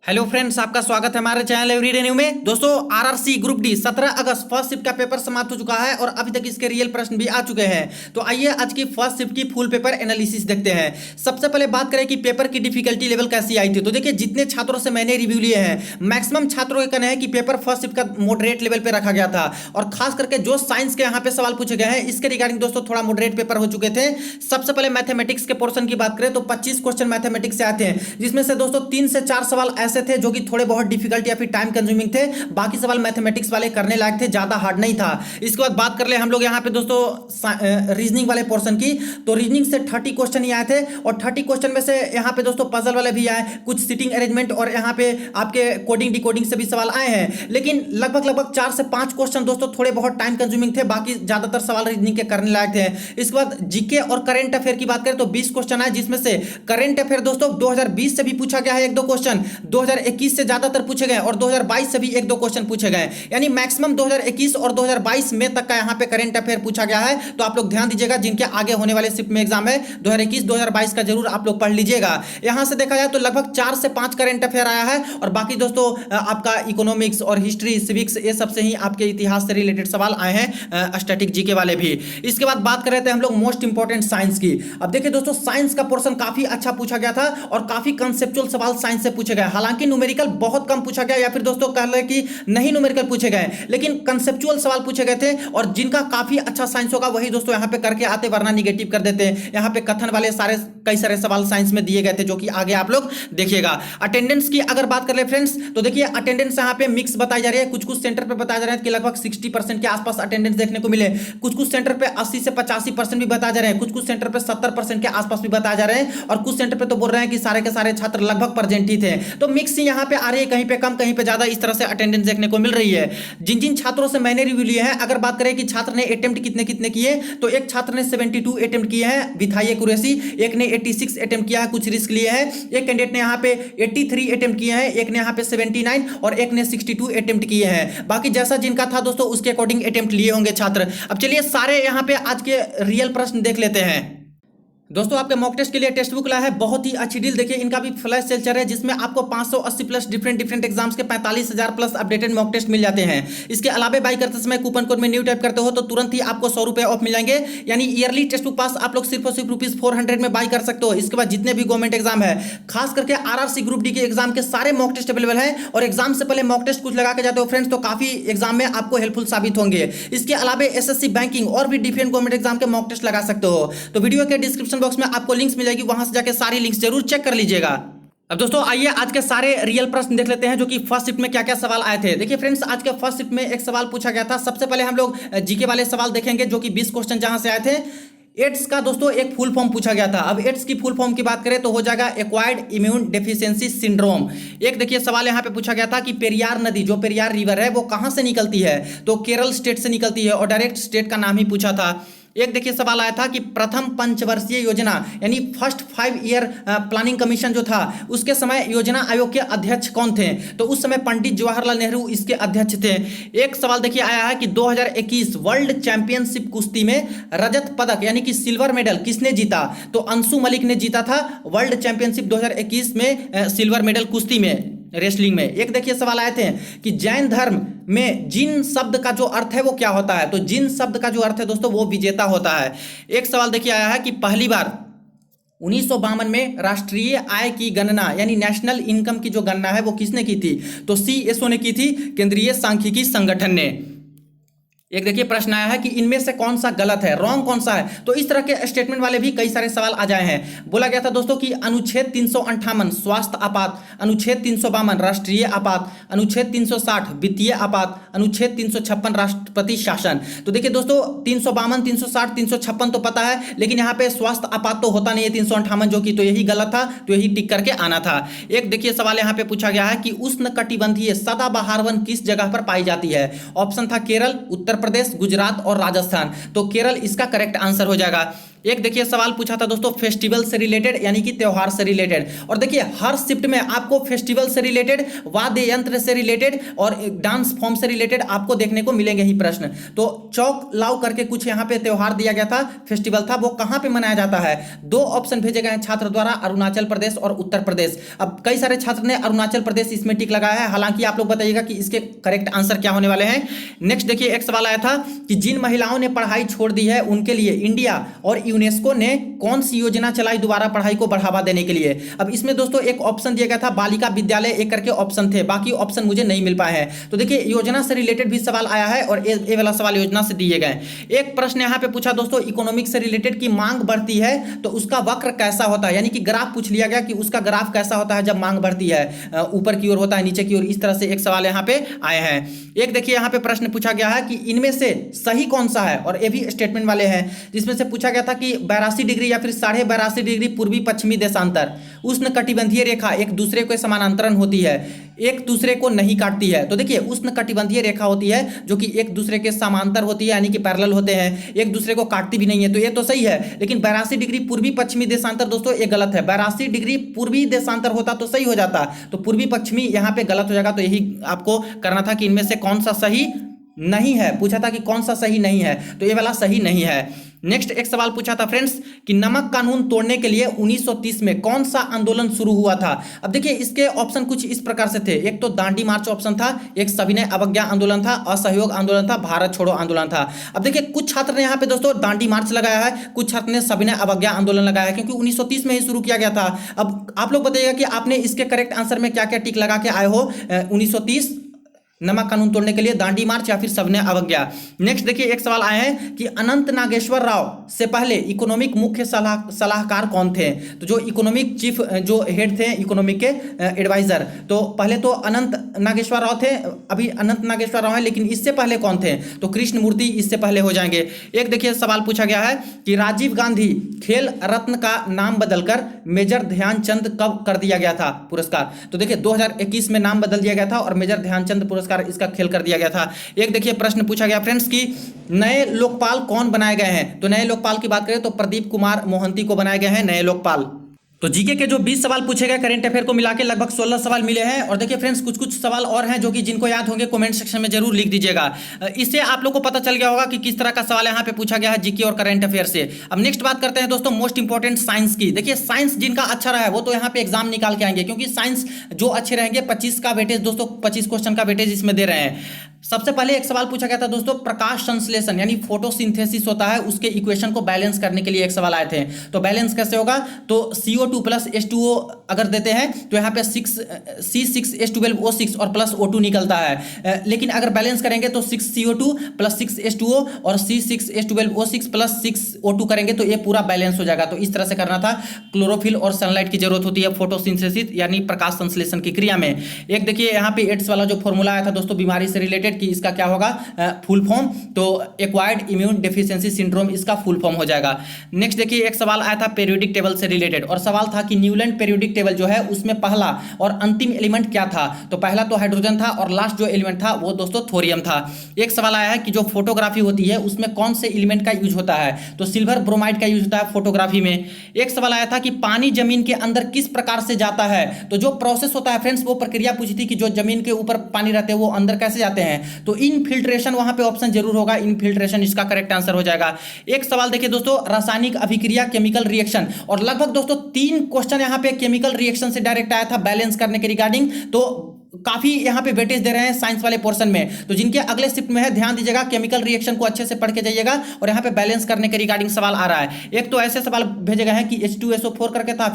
Hello friends, आपका स्वागत है हमारे चैनल एवरीडे न्यू में। दोस्तों, आरआरसी ग्रुप डी 17 अगस्त फर्स्ट शिफ्ट का पेपर समाप्त हो चुका है और अभी तक इसके रियल प्रश्न भी आ चुके हैं। तो आइए आज की फर्स्ट शिफ्ट की फुल पेपर एनालिसिस देखते हैं। सबसे पहले बात करें कि पेपर की डिफिकल्टी लेवल कैसी आई थी। तो देखिए, जितने छात्रों से मैंने रिव्यू लिए हैं, मैक्सिमम छात्रों का कहना है कि पेपर फर्स्ट शिफ्ट का मॉडरेट लेवल पर रखा गया था और खास करके जो साइंस के यहाँ पे सवाल पूछे गए हैं इसके रिगार्डिंग दोस्तों थोड़ा मॉडरेट पेपर हो चुके थे। सबसे पहले मैथमेटिक्स के पोर्शन की बात करें तो 25 क्वेश्चन मैथमेटिक्स से आते हैं, जिसमें से दोस्तों 3 से 4 सवाल ऐसे थे जो कि थोड़े बहुत डिफिकल्ट या फिर टाइम कंज्यूमिंग थे। बाकी सवाल मैथमेटिक्स वाले करने लायक थे, ज्यादा हार्ड नहीं था। इसके बाद बात कर ले हम लोग यहाँ पे दोस्तों रीजनिंग वाले पोर्शन की। तो रीजनिंग से 30 क्वेश्चन ही आए थे और 30 क्वेश्चन में से यहाँ पे दोस्तों पजल वाले भी आए, कुछ सिटिंग अरेंजमेंट और यहाँ पे आपके कोडिंग डिकोडिंग से भी सवाल आए हैं। लेकिन लगभग 4 से 5 क्वेश्चन दोस्तों थोड़े बहुत टाइम कंज्यूमिंग थे, बाकी ज्यादातर सवाल रीजनिंग के करने लायक थे। इसके बाद जीके और करंट अफेयर की बात करें तो 20 क्वेश्चन आए, जिसमें से करंट अफेयर दोस्तों 2020 से भी पूछा गया है 1-2 क्वेश्चन, 2021 से ज्यादातर पूछे गए और 2022 से भी 1-2 क्वेश्चन पूछे गए। यानी मैक्सिमम 2021 और 2022 में तक का यहाँ पे करंट अफेयर पूछा गया है। तो आप लोग ध्यान दीजिएगा, जिनके आगे होने वाले शिफ्ट में एग्जाम है 2021-2022 का जरूर आप लोग पढ़ लीजिएगा। यहां से देखा जाए तो लगभग 4 से 5 करंट अफेयर आया है और बाकी दोस्तों आपका इकोनॉमिक्स और हिस्ट्री सिविक्स ये सबसे ही आपके इतिहास से रिलेटेड सवाल आए हैं, स्टैटिक जीके वाले भी। इसके बाद बात कर रहे थे हम लोग मोस्ट इंपॉर्टेंट साइंस की। अब देखिए दोस्तों, साइंस का पोर्शन काफी अच्छा पूछा गया था और काफी कंसेप्चुअल सवाल साइंस से पूछे गए। हालांकि न्यूमेरिकल बहुत कम पूछा गया या फिर दोस्तों कह ले कि नहीं न्यूमेरिकल पूछे गए, लेकिन कंसेप्चुअल सवाल पूछे गए थे और जिनका काफी अच्छा साइंस होगा वही दोस्तों यहां पे करके आते, वरना निगेटिव कर देते हैं। यहां पे कथन वाले कई सारे सवाल साइंस में दिए गए थे जो कि आगे आप लोग देखिएगा। अटेंडेंस की अगर बात कर ले फ्रेंड्स, तो देखिए अटेंडेंस यहां पे मिक्स बताई जा रही है। कुछ सेंटर पे बताया जा रहा है कि लगभग 60% के आसपास अटेंडेंस देखने को मिले, कुछ सेंटर पे 80 से 85% भी बताया जा रहे हैं, कुछ सेंटर पे 70% के आसपास भी बताया जा रहे हैं और कुछ सेंटर पे तो बोल रहे हैं कि सारे के सारे छात्र लगभग प्रेजेंट ही थे। तो मिक्स ही यहां पे आ रही है, कहीं पे कम कहीं पे ज्यादा, इस तरह से अटेंडेंस देखने को मिल रही है। जिन जिन छात्रों से मैंने रिव्यू लिए हैं, अगर बात करें कि छात्र ने अटेम्प्ट कितने कितने किए, तो एक छात्र ने 72 अटेम्प्ट किए हैं विथ हाई एक्यूरेसी, एक ने 86 अटेम्प्ट किया है, कुछ रिस्क लिए हैं। एक कैंडिडेट ने यहां पे 83 अटेम्प्ट किए हैं, एक ने यहां पे 79 और एक ने 62 अटेम्प्ट किए हैं। बाकी जैसा जिनका था दोस्तों उसके अकॉर्डिंग अटेम्प्ट लिए होंगे छात्र। अब चलिए सारे यहां पे आज के रियल प्रश्न देख लेते हैं। दोस्तों, आपके मॉक टेस्ट के लिए टेक्स्ट बुक लाया है, बहुत ही अच्छी डील। देखिए, इनका भी फ्लैश सेल चल रहा है जिसमें आपको 580 प्लस डिफरेंट एग्जाम्स के 45,000 प्लस अपडेटेड मॉक टेस्ट मिल जाते हैं। इसके अलावा बाई करते समय कूपन कोड में न्यू टाइप करते हो तो तुरंत ही आपको 100 रुपये ऑफ मिल जाएंगे। यानी ईयरली टेक्स्ट बुक पास आप लोग सिर्फ और सिर्फ ₹400 में बाई कर सकते हो। इसके बाद जितने भी गवर्नमेंट एग्जाम है, खास करके आरआरसी ग्रुप डी के एग्जाम के सारे मॉक टेस्ट अवेलेबल है और एग्जाम से पहले मॉक टेस्ट कुछ लगा के जाते हो फ्रेंड्स, तो काफी एग्जाम में आपको हेल्पफुल साबित होंगे। इसके अलावा एसएससी बैंकिंग और भी डिफरेंट गवर्नमेंट एग्जाम के मॉक टेस्ट लगा सकते हो। तो वीडियो के डिस्क्रिप्शन बॉक्स में आपको लिंक्स मिल जाएगी, वहां से जाके सारी लिंक्स जरूर चेक कर लीजिएगा। अब दोस्तों आइए आज के सारे रियल प्रश्न देख लेते हैं जो कि फर्स्ट शिफ्ट में क्या क्या सवाल आए थे। देखिए फ्रेंड्स, आज के फर्स्ट शिफ्ट में एक सवाल पूछा गया था। सबसे पहले हम लोग जीके वाले सवाल देखेंगे जो कि 20 क्वेश्चन जहां से आए थे। एड्स का दोस्तों एक फुल फॉर्म पूछा गया था। अब एड्स की फुल फॉर्म की बात करें तो हो जाएगा एक्वायर्ड इम्यून डेफिशिएंसी सिंड्रोम। एक देखिए सवाल यहां पे पूछा गया था कि पेरियार नदी, जो पेरियार रिवर है, वो कहां से निकलती है, तो केरल स्टेट से निकलती है और डायरेक्ट स्टेट का नाम ही पूछा था। एक देखिए सवाल आया था कि प्रथम पंचवर्षीय योजना यानी फर्स्ट 5 ईयर प्लानिंग कमीशन जो था उसके समय योजना आयोग के अध्यक्ष कौन थे, तो उस समय पंडित जवाहरलाल नेहरू इसके अध्यक्ष थे। एक सवाल देखिए आया है कि 2021 वर्ल्ड चैंपियनशिप कुश्ती में रजत पदक यानी कि सिल्वर मेडल किसने जीता, तो अंशु मलिक ने जीता था वर्ल्ड चैंपियनशिप 2021 में सिल्वर मेडल कुश्ती में, रेसलिंग में। एक देखिए सवाल आए थे कि जैन धर्म में जिन शब्द का जो अर्थ है वो क्या होता है, तो जिन शब्द का जो अर्थ है दोस्तों वो विजेता होता है। एक सवाल देखिए आया है कि पहली बार 1952 में राष्ट्रीय आय की गणना यानी नेशनल इनकम की जो गणना है वो किसने की थी, तो सीएसओ ने की थी, केंद्रीय सांख्यिकी संगठन ने। एक देखिए प्रश्न आया है कि इनमें से कौन सा गलत है, रॉन्ग कौन सा है, तो इस तरह के स्टेटमेंट वाले भी कई सारे सवाल आ जाए हैं। बोला गया था दोस्तों कि अनुच्छेद 358 स्वास्थ्य आपात, अनुच्छेद 352 राष्ट्रीय आपात, अनुच्छेद 360 वित्तीय आपात, अनुच्छेद 356 राष्ट्रपति शासन। तो देखिए दोस्तों 352 360 356 तो पता है, लेकिन यहाँ पे स्वास्थ्य आपात तो होता नहीं है 358 जो कि, तो यही गलत था, तो यही टिक करके आना था। एक देखिए सवाल यहाँ पे पूछा गया है कि उष्ण कटिबंधीय सदाबहार वन किस जगह पर पाई जाती है, ऑप्शन था केरल, उत्तर प्रदेश, गुजरात और राजस्थान, तो केरल इसका करेक्ट आंसर हो जाएगा। एक देखिए सवाल पूछा था दोस्तों फेस्टिवल से रिलेटेड, यानी कि त्योहार से रिलेटेड। और देखिए हर शिफ्ट में आपको फेस्टिवल से रिलेटेड, वाद्य यंत्र से रिलेटेड और डांस फॉर्म से रिलेटेड आपको देखने को मिलेंगे ही प्रश्न। तो चौक लाव करके कुछ यहाँ पे त्योहार दिया गया था, फेस्टिवल था, वो कहाँ पे मनाया जाता है। दो ऑप्शन भेजे गए हैं छात्र द्वारा, अरुणाचल प्रदेश और उत्तर प्रदेश। अब कई सारे छात्र ने अरुणाचल प्रदेश इसमें टिक लगाया है, हालांकि आप लोग बताइएगा कि इसके करेक्ट आंसर क्या होने वाले हैं। नेक्स्ट देखिए एक सवाल आया था कि जिन महिलाओं ने पढ़ाई छोड़ दी है उनके लिए इंडिया और यूनेस्को ने कौन सी योजना चलाई दोबारा पढ़ाई को बढ़ावा देने के लिए। अब इसमें दोस्तों एक ऑप्शन दिया गया था बालिका विद्यालय, एक करके ऑप्शन थे, बाकी ऑप्शन मुझे नहीं मिल पाए हैं। तो देखिए योजना से रिलेटेड भी सवाल आया है और ये वाला सवाल योजना से दिए गए। एक प्रश्न यहां पे पूछा दोस्तों इकोनॉमिक्स से रिलेटेड की मांग बढ़ती है तो उसका वक्र कैसा होता है, यानी कि ग्राफ पूछ लिया गया कि उसका ग्राफ कैसा होता है जब मांग बढ़ती है, ऊपर की ओर होता है नीचे की ओर, इस तरह से एक सवाल यहां पे आए हैं। एक देखिए यहां पे प्रश्न पूछा गया है कि इनमें से सही कौन सा है, और ये भी स्टेटमेंट वाले हैं, जिसमें से पूछा गया था कि 82 डिग्री या फिर 82.5 डिग्री पूर्वी पश्चिमी देशांतर उष्ण कटिबंधीय रेखा एक दूसरे के समानांतरण होती है, एक दूसरे को नहीं काटती है। तो देखिए उष्ण कटिबंधीय रेखा होती है जो कि एक दूसरे के समांतर होती है, यानी कि पैरेलल होते हैं, एक दूसरे को काटती भी नहीं है, तो ये तो सही है। लेकिन 82 डिग्री पूर्वी पश्चिमी देशांतर दोस्तों ये गलत है। 82 डिग्री पूर्वी देशांतर होता तो सही हो जाता, तो पूर्वी पश्चिमी यहाँ पे गलत हो जाएगा। तो यही आपको करना था कि इनमें से कौन सा सही नहीं है, पूछा था कि कौन सा सही नहीं है, तो ये वाला सही नहीं है। नेक्स्ट एक सवाल पूछा था फ्रेंड्स कि नमक कानून तोड़ने के लिए 1930 में कौन सा आंदोलन शुरू हुआ था। अब देखिए इसके ऑप्शन कुछ इस प्रकार से थे, एक तो दांडी मार्च ऑप्शन था, एक सविनय अवज्ञा आंदोलन था, असहयोग आंदोलन था, भारत छोड़ो आंदोलन था। अब देखिए कुछ छात्र ने यहाँ पे दोस्तों दांडी मार्च लगाया है, कुछ छात्र ने सविनय अवज्ञा आंदोलन लगाया है, क्योंकि 1930 में ही शुरू किया गया था। अब आप लोग बताइएगा कि आपने इसके करेक्ट आंसर में क्या क्या टिक लगा के आए हो, 1930 नमक कानून तोड़ने के लिए, दांडी मार्च या फिर सविनय अवज्ञा। नेक्स्ट देखिए एक सवाल आए हैं कि अनंत नागेश्वर राव से पहले इकोनॉमिक मुख्य सलाहकार कौन थे। तो जो इकोनॉमिक चीफ जो हेड थे इकोनॉमिक के एडवाइजर, तो पहले तो अनंत नागेश्वर राव थे, अभी अनंत नागेश्वर राव है, लेकिन इससे पहले कौन थे, तो कृष्ण मूर्ति इससे पहले हो जाएंगे। एक देखिए सवाल पूछा गया है कि राजीव गांधी खेल रत्न का नाम बदलकर मेजर ध्यानचंद कब कर दिया गया था पुरस्कार। तो देखिए 2021 में नाम बदल दिया गया था और मेजर ध्यानचंद पुरस्कार इसका खेल कर दिया गया था। एक देखिए प्रश्न पूछा गया फ्रेंड्स कि नए लोकपाल कौन बनाए गए हैं। तो नए लोकपाल की बात करें तो प्रदीप कुमार मोहंती को बनाए गए हैं नए लोकपाल। तो जीके के जो 20 सवाल पूछे गए करंट अफेयर को मिला के लगभग 16 सवाल मिले हैं। और देखिए फ्रेंड्स कुछ कुछ सवाल और हैं जो कि जिनको याद होंगे कमेंट सेक्शन में जरूर लिख दीजिएगा। इससे आप लोग को पता चल गया होगा कि किस तरह का सवाल यहाँ पे पूछा गया है जीके और करंट अफेयर से। अब नेक्स्ट बात करते हैं दोस्तों मोस्ट इंपॉर्टेंट साइंस की। देखिए साइंस जिनका अच्छा रहा है वो तो यहाँ पे एग्जाम निकाल के आएंगे, क्योंकि साइंस जो अच्छे रहेंगे 25 का वेटेज दोस्तों, 25 क्वेश्चन का वेटेज इसमें दे रहे हैं। सबसे पहले एक सवाल पूछा गया था दोस्तों प्रकाश संश्लेषण यानी फोटोसिंथेसिस होता है, उसके इक्वेशन को बैलेंस करने के लिए एक सवाल आए थे। तो बैलेंस कैसे होगा, तो CO2 प्लस H2O अगर देते हैं तो यहाँ पे C6H12O6 और प्लस O2 निकलता है। लेकिन अगर बैलेंस करेंगे तो 6CO2 प्लस 6H2O और C6H12O6 प्लस 6O2 करेंगे तो ये पूरा बैलेंस हो जाएगा। तो इस तरह से करना था। क्लोरोफिल और सनलाइट की जरूरत होती है फोटोसिंथेसिस यानी प्रकाश संश्लेषण की क्रिया में। एक देखिए यहाँ पे एड्स वाला जो फॉर्मूला आया था दोस्तों बीमारी से रिलेटेड कि इसका क्या होगा फुल फॉर्म, तो एक्वायर्ड इम्यून डेफिशिएंसी सिंड्रोम इसका फुल फॉर्म हो जाएगा। नेक्स्ट देखिए एक सवाल आया था पीरियोडिक टेबल से रिलेटेड और सवाल था कि न्यूलैंड पीरियोडिक टेबल जो है उसमें पहला और अंतिम एलिमेंट क्या था। तो पहला तो हाइड्रोजन था और लास्ट जो एलिमेंट था वो दोस्तों थोरियम था। एक सवाल आया है कि जो फोटोग्राफी होती है उसमें कौन से एलिमेंट का यूज होता है, तो सिल्वर ब्रोमाइड का यूज होता है फोटोग्राफी में। एक सवाल आया था कि पानी जमीन के अंदर किस प्रकार से जाता है। तो जो प्रोसेस होता है फ्रेंड्स वो प्रक्रिया पूछी थी कि जो जमीन के ऊपर पानी रहते हैं वो अंदर कैसे जाते हैं। तो इनफिल्ट्रेशन वहां पे ऑप्शन जरूर होगा, इनफिल्ट्रेशन इसका करेक्ट आंसर हो जाएगा। एक सवाल देखिए दोस्तों रासायनिक अभिक्रिया केमिकल रिएक्शन, और लगभग दोस्तों 3 क्वेश्चन यहां पे केमिकल रिएक्शन से डायरेक्ट आया था बैलेंस करने के रिगार्डिंग। तो काफी यहाँ पे वेटेज दे रहे हैं साइंस वाले पोर्शन में। तो जिनके अगले शिफ्ट में है ध्यान दीजिएगा, केमिकल रिएक्शन को अच्छे से पढ़ के जाइएगा और यहाँ पे बैलेंस करने के रिगार्डिंग सवाल आ रहा है। एक तो ऐसे सवाल भेजे गए हैं कि H2SO4 करके था,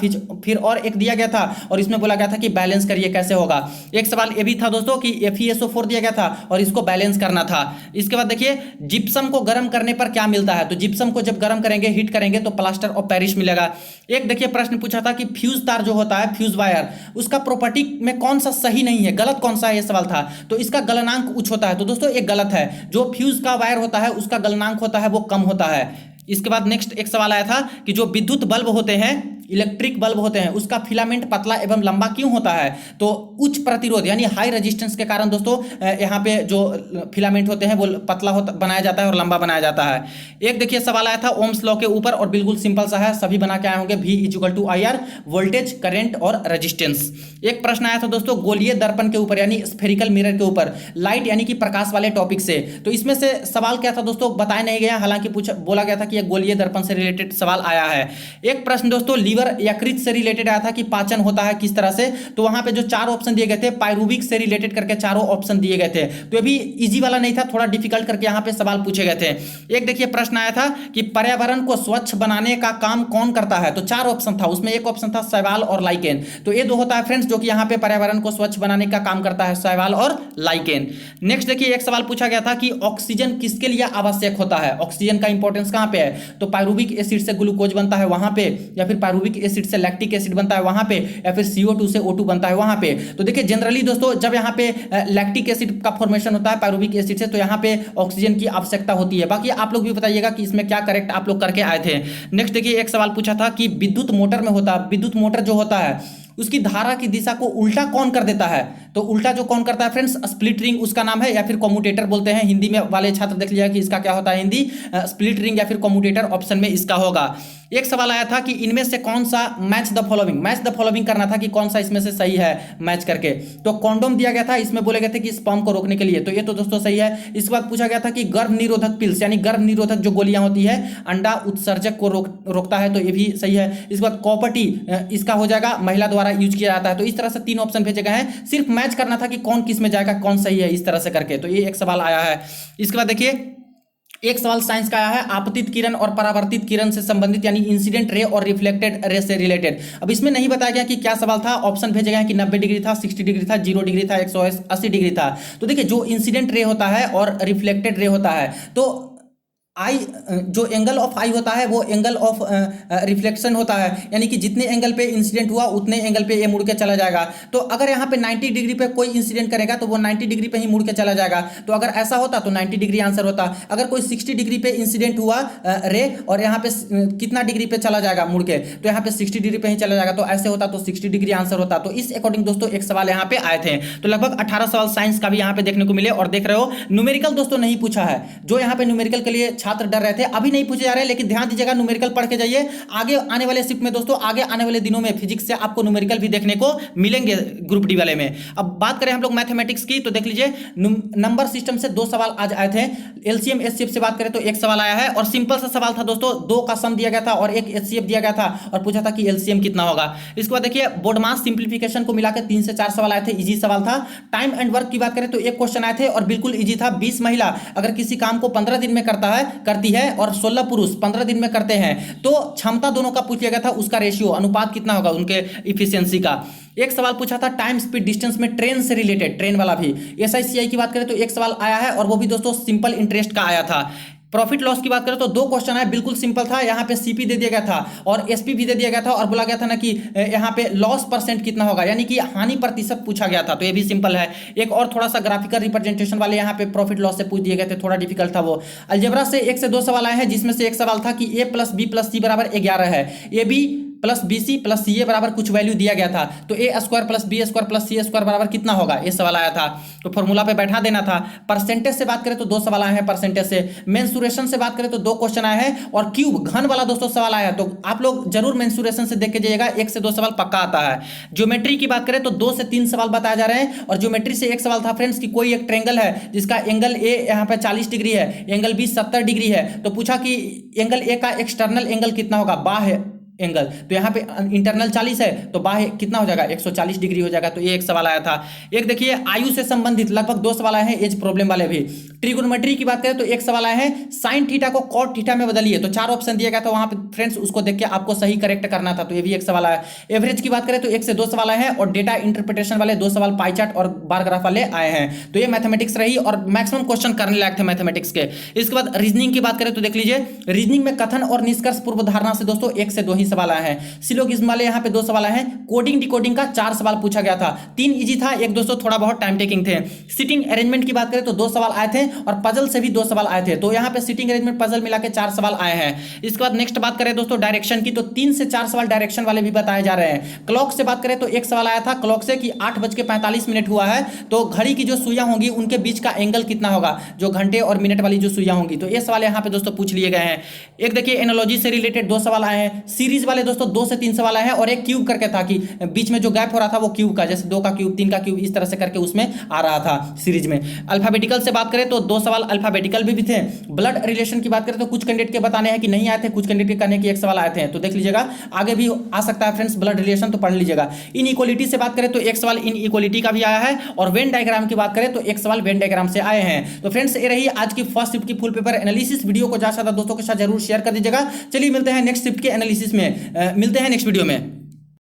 फिर और एक दिया गया था और इसमें बोला गया था कि बैलेंस करिए कैसे होगा। एक सवाल ये भी था दोस्तों कि FeSO4 दिया गया था और इसको बैलेंस करना था। इसके बाद देखिए जिप्सम को गर्म करने पर क्या मिलता है। तो जिप्सम को जब गर्म करेंगे हीट करेंगे तो प्लास्टर ऑफ पेरिस मिलेगा। एक देखिए प्रश्न पूछा था कि फ्यूज तार जो होता है फ्यूज वायर उसका प्रॉपर्टी में कौन सा सही नहीं है, गलत कौन सा है, सवाल था। तो इसका गलनांक उच्च होता है। तो दोस्तों एक गलत है, जो फ्यूज का वायर होता है उसका गलनांक होता है वो कम होता है। इसके बाद नेक्स्ट एक सवाल आया था कि जो विद्युत बल्ब होते हैं इलेक्ट्रिक बल्ब होते हैं उसका फिलामेंट पतला एवं लंबा क्यों होता है? तो उच्च प्रतिरोध यानी हाई रेजिस्टेंस के कारण दोस्तों यहाँ पे जो फिलामेंट होते हैं वो पतला होता बनाया जाता है और लंबा बनाया जाता है। एक देखिए सवाल आया था ओम्स लॉ के ऊपर और बिल्कुल सिंपल सा है, सभी बना के आए होंगे। V equal to IR, voltage, current और रेजिस्टेंस। एक प्रश्न आया था दोस्तों गोलीय दर्पण के ऊपर यानी स्फेरिकल मिरर के ऊपर, लाइट यानी कि प्रकाश वाले टॉपिक से। तो इसमें से सवाल क्या था दोस्तों बताया नहीं गया, हालांकि बोला गया था कि यह गोलीय दर्पण से रिलेटेड सवाल आया है। एक प्रश्न दोस्तों लीवर यकृत से रिलेटेड आया था कि पाचन होता है किस तरह से, तो वहां पे जो 4 ऑप्शन दिए गए थे पायरुविक से रिलेटेड करके चारों ऑप्शन दिए गए थे। तो ये भी इजी वाला नहीं था, थोड़ा डिफिकल्ट करके यहाँ पे सवाल पूछे गए थे। एक देखिए प्रश्न आया था कि पर्यावरण को स्वच्छ बनाने का काम कौन करता है, तो 4 ऑप्शन था, उसमें एक ऑप्शन था शैवाल और लाइकेन। तो ये दो होता है फ्रेंड्स जो कि यहाँ पे पर्यावरण को स्वच्छ बनाने का काम करता है, शैवाल और लाइकेन। नेक्स्ट देखिए एक सवाल पूछा गया था कि ऑक्सीजन किसके लिए आवश्यक होता है, ऑक्सीजन का इंपॉर्टेंस कहां पे है, तो पायरुविक एसिड से ग्लूकोज बनता है वहां पे, या फिर पायरुविक एसिड से लैक्टिक एसिड बनता है वहां पे, या फिर CO2 से O2 बनता है वहां पे। तो देखिए जनरली दोस्तों जब यहाँ पे लैक्टिक एसिड का फॉर्मेशन होता है पायरुविक एसिड से, तो यहाँ पे ऑक्सीजन की आवश्यकता होती है। बाकी आप लोग भी बताइएगा कि इसमें क्या करेक्ट आप लोग करके आए थे। नेक्स्ट देखिए एक सवाल पूछा था कि विद्युत मोटर में होता है, विद्युत मोटर जो होता है उसकी धारा की दिशा को उल्टा कौन कर देता है, तो उल्टा जो कौन करता है फ्रेंड्स स्प्लिट रिंग उसका नाम है, या फिर कम्यूटेटर बोलते हैं हिंदी में। वाले छात्र देख लीजिएगा कि इसका क्या होता है हिंदी, स्प्लिट रिंग या फिर कम्यूटेटर ऑप्शन में इसका होगा। एक सवाल आया था कि इनमें से कौन सा मैच द फॉलोइंग करना था कि कौन सा इसमें से सही है मैच करके। तो कॉन्डोम दिया गया था, इसमें बोले गए थे कि स्पर्म को रोकने के लिए, तो ये तो दोस्तों सही है। इसके बाद पूछा गया था कि गर्भ निरोधक पिल्स यानी गर्भ निरोधक जो गोलियां होती है अंडा उत्सर्जक को रोकता है, तो ये भी सही है। इसके बाद कॉपर्टी इसका हो जाएगा, महिला द्वारा यूज किया जाता है। तो इस तरह से 3 ऑप्शन भेजे गए हैं, सिर्फ मैच करना था कि कौन किस में जाएगा, कौन सही है, इस तरह से करके। तो ये एक सवाल आया है। इसके बाद देखिए एक सवाल साइंस का आया है आपतित किरण और परावर्तित किरण से संबंधित यानी इंसिडेंट रे और रिफ्लेक्टेड रे से रिलेटेड। अब इसमें नहीं बताया गया कि क्या सवाल था, ऑप्शन भेजे गए हैं कि 90 डिग्री था, 60 डिग्री था, 0 डिग्री था, 180 डिग्री था। तो देखिए जो इंसिडेंट रे होता है और रिफ्लेक्टेड रे होता है, तो आई जो एंगल ऑफ आई होता है वो एंगल ऑफ रिफ्लेक्शन होता है, यानी कि जितने एंगल पे इंसिडेंट हुआ उतने एंगल पे ये मुड़ के चला जाएगा। तो अगर यहाँ पे 90 डिग्री पे कोई इंसिडेंट करेगा तो वो 90 डिग्री पे ही मुड़ के चला जाएगा। तो अगर ऐसा होता तो 90 डिग्री आंसर होता। अगर कोई 60 डिग्री पे इंसिडेंट हुआ रे और यहाँ पे कितना डिग्री पे चला जाएगा मुड़ के, तो यहाँ पे 60 डिग्री पे ही चला जाएगा। तो ऐसे होता तो 60 डिग्री आंसर होता। तो इस अकॉर्डिंग दोस्तों एक सवाल यहाँ पे आए थे। तो लगभग 18 सवाल साइंस का भी यहाँ पे देखने को मिले। और देख रहे हो न्यूमेरिकल दोस्तों नहीं पूछा है, जो यहाँ पे न्यूमेरिकल के लिए छात्र डर रहे थे अभी नहीं पूछे जा रहे हैं, लेकिन ध्यान दीजिएगा न्यूमेरिकल पढ़ के जाइए। आगे आने वाले शिफ्ट में दोस्तों, आगे आने वाले दिनों में फिजिक्स से आपको न्यूमेरिकल भी देखने को मिलेंगे ग्रुप डी वाले में। अब बात करें हम लोग मैथमेटिक्स की, तो देख लीजिए नंबर सिस्टम से 2 सवाल आज आए थे। एलसीएम एचसीएफ से बात करें तो 1 सवाल आया है और सिंपल सा सवाल था दोस्तों, 2 का सम दिया गया था और 1 एचसीएफ दिया गया था और पूछा था कि एलसीएम कितना होगा। इसके बाद देखिए बोर्ड मास सिंप्लीफिकेशन को मिलाकर 3 से 4 सवाल आए थे, इजी सवाल था। टाइम एंड वर्क की बात करें तो 1 क्वेश्चन आए थे और बिल्कुल इजी था। 20 महिला अगर किसी काम को 15 दिन में करती है और 16 पुरुष 15 दिन में करते हैं, तो क्षमता दोनों का पूछ लिया गया था, उसका रेशियो अनुपात कितना होगा उनके इफिशियंसी का। एक सवाल पूछा था टाइम स्पीड डिस्टेंस में ट्रेन से रिलेटेड, ट्रेन वाला भी। एसआईसीआई की बात करें तो 1 सवाल आया है और वो भी दोस्तों सिंपल इंटरेस्ट का आया था। प्रॉफिट लॉस की बात करें तो 2 क्वेश्चन है, बिल्कुल सिंपल था। यहाँ पे सीपी दे दिया गया था और एसपी भी दे दिया गया था और बोला गया था ना कि यहाँ पे लॉस परसेंट कितना होगा, यानी कि हानि प्रतिशत पूछा गया था। तो ये भी सिंपल है। एक और थोड़ा सा ग्राफिकल रिप्रेजेंटेशन वाले यहाँ पे प्रॉफिट लॉस से पूछ दिए गए थे, थोड़ा डिफिकल्ट था वो। अलजेब्रा से 1 से 2 सवाल आए हैं, जिसमें से एक सवाल था कि a + b + c बराबर 11 है। A B plus BC plus CA बराबर कुछ वैल्यू दिया गया था, तो A² + B² + C² बराबर कितना होगा, ये सवाल आया था। तो फॉर्मूला पे बैठा देना था। परसेंटेज से बात करें तो 2 सवाल आए हैं परसेंटेज से। मेंसुरेशन से बात करें तो 2 क्वेश्चन आए हैं और क्यूब घन वाला दोस्तों सवाल आया है। तो आप लोग जरूर मेंसुरेशन से देख के जाइएगा, 1 से 2 सवाल पक्का आता है। ज्योमेट्री की बात करें तो 2 से 3 सवाल बताए जा रहे हैं और ज्योमेट्री से 1 सवाल था फ्रेंड्स कि कोई एक ट्रायंगल है जिसका एंगल A यहाँ पे 40 डिग्री है, एंगल B 70 डिग्री है। तो पूछा कि एंगल A का एक्सटर्नल एंगल कितना होगा, बाह्य एंगल। तो यहाँ पे इंटरनल 40 है तो बाह्य कितना हो जाएगा, 140 डिग्री हो जाएगा। तो ये एक सवाल आया था। एक देखिए आयु से संबंधित लगभग 2 सवाल आए हैं, एज प्रॉब्लम वाले भी। ट्रिगोनोमेट्री की बात करें तो 1 सवाल आया है, साइन थीटा को कॉट थीटा में बदलिए। तो 4 ऑप्शन दिया गया था वहां पे फ्रेंड्स, उसको देख के आपको सही करेक्ट करना था। तो ये भी एक सवाल आया। एवरेज की बात करें तो 1 से 2 सवाल आए हैं और डेटा इंटरप्रिटेशन वाले 2 सवाल पाई चार्ट और बार ग्राफ वाले आए हैं। तो ये मैथमेटिक्स रही और मैक्सिमम क्वेश्चन करने लायक थे मैथमेटिक्स के। इसके बाद रीजनिंग की बात करें तो देख लीजिए, रीजनिंग में कथन और निष्कर्ष पूर्व धारणा से दोस्तों 1 से 2 ही ही सवाल आए हैं। सिलोगिज्म वाले यहाँ पे 2 सवाल आए हैं। कोडिंग डिकोडिंग का 4 सवाल पूछा गया था, 3 इजी था, एक दोस्तों थोड़ा बहुत टाइम टेकिंग थे। सीटिंग अरेंजमेंट की बात करें तो 2 सवाल आए थे और पजल से भी 2 सवाल आए थे। तो यहाँ पे सीटिंग अरेंजमेंट पजल मिला के 4 सवाल आए हैं। इसके बाद नेक्स्ट बात करें दोस्तों डायरेक्शन की, तो 3 से 4 सवाल डायरेक्शन वाले भी बताए जा रहे हैं। क्लॉक से बात करें तो एक सवाल आया था क्लॉक से कि 8:45 हुआ है, तो घड़ी की जो सुइयां होंगी उनके बीच का एंगल कितना होगा, जो घंटे और मिनट वाली जो सुइयां होंगी। तो ये सवाल यहाँ पे दोस्तों पूछ लिए गए हैं। एक देखिए एनालॉजी से रिलेटेड 2 सवाल आए हैं। सीरीज वाले दोस्तों 2 से 3 सवाल आए हैं और एक क्यूब करके था कि बीच में जो गैप हो रहा था वो क्यूब का, जैसे 2 का क्यूब, 3 का क्यूब, इस तरह से करके उसमें आ रहा था सीरीज में। अल्फाबेटिकल से बात करें तो 2 सवाल अल्फाबेटिकल भी थे। ब्लड रिलेशन की बात करें तो कुछ कैंडिडेट के बताने हैं कि नहीं आए थे, कुछ कैंडिडेट के कहने कि एक सवाल आए थे। तो देख लीजिएगा आगे भी आ सकता है फ्रेंड्स ब्लड रिलेशन, तो पढ़ लीजिएगा। इन इक्वलिटी से बात करें तो एक सवाल इन इक्वलिटी का भी आया है और वेन डायग्राम की बात करें तो एक सवाल वेन डायग्राम से आए हैं। तो फ्रेंड्स ये रही आज की फर्स्ट शिफ्ट की फुल पेपर एनालिसिस। वीडियो को ज्यादा से ज्यादा दोस्तों के साथ जरूर शेयर कर दीजिएगा। चलिए मिलते हैं नेक्स्ट शिफ्ट के एनालिसिस में, मिलते हैं नेक्स्ट वीडियो में।